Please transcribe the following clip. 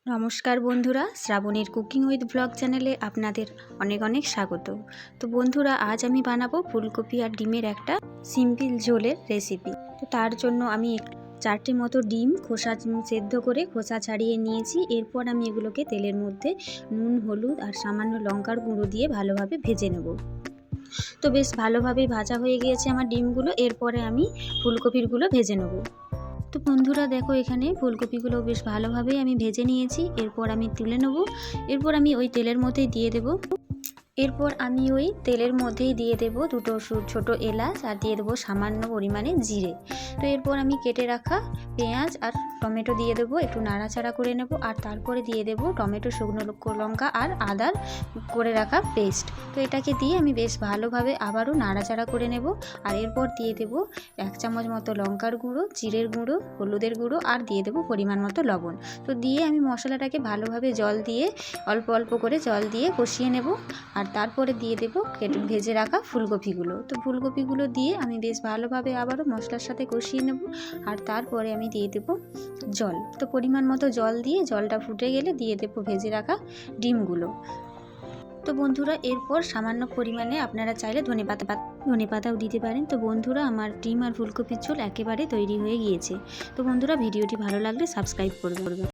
নমস্কার বন্ধুরা, শ্রাবণীর cooking with blog চ্যানেলে আপনাদের অনেক অনেক স্বাগত। তো বন্ধুরা, আজ আমি বানাবো ফুলকপি আর ডিমের একটা সিম্পল ঝোলের রেসিপি। তো তার জন্য আমি 4টি মতো ডিম খোসা সেদ্ধ করে খোসা ছাড়িয়ে নিয়েছি। এরপর আমি এগুলোকে তেলের মধ্যে নুন, হলুদ আর সামান্য লঙ্কার গুঁড়ো দিয়ে ভালোভাবে ভেজে নেব। তো বেশ ভালোভাবেই ভাজা হয়ে গিয়েছে আমার ডিমগুলো। এরপরে আমি ফুলকপিগুলো ভেজে নেব। তো বন্ধুরা দেখো, এখানে ফুলকপিগুলো বেশ ভালোভাবেই আমি ভেজে নিয়েছি। এরপর আমি তুলে নেব। এরপর আমি ওই তেলের মধ্যেই দিয়ে দেব দুটো ছোট এলাচ আর দিয়ে দেবো সামান্য পরিমাণে জিরে। তো এরপর আমি কেটে রাখা পেঁয়াজ আর টমেটো দিয়ে দেবো, একটু নাড়াচাড়া করে নেব। আর তারপরে দিয়ে দেবো টমেটো, শুকনো লঙ্কা আর আদার করে রাখা পেস্ট। তো এটাকে দিয়ে আমি বেশ ভালোভাবে আবারও নাড়াচাড়া করে নেব। আর এরপর দিয়ে দেবো 1 চামচ মতো লঙ্কার গুঁড়ো, জিরের গুঁড়ো, হলুদের গুঁড়ো আর দিয়ে দেবো পরিমাণ মতো লবণ। তো দিয়ে আমি মশলাটাকে ভালোভাবে অল্প অল্প করে জল দিয়ে কষিয়ে নেব। আর তারপরে দিয়ে দেবো ভেজে রাখা ফুলকপিগুলো। তো ফুলকপিগুলো দিয়ে আমি বেশ ভালোভাবে আবারও মশলার সাথে কষিয়ে নেব। আর তারপরে আমি দিয়ে দেবো জল। তো পরিমাণ মতো জল দিয়ে জলটা ফুটে গেলে দিয়ে দেবো ভেজে রাখা ডিমগুলো। তো বন্ধুরা, এরপর সামান্য পরিমাণে আপনারা চাইলে ধনেপাতাও দিতে পারেন। তো বন্ধুরা, আমার ডিম আর ফুলকপির ঝোল একেবারে তৈরি হয়ে গিয়েছে। তো বন্ধুরা, ভিডিওটি ভালো লাগলে সাবস্ক্রাইব করবেন।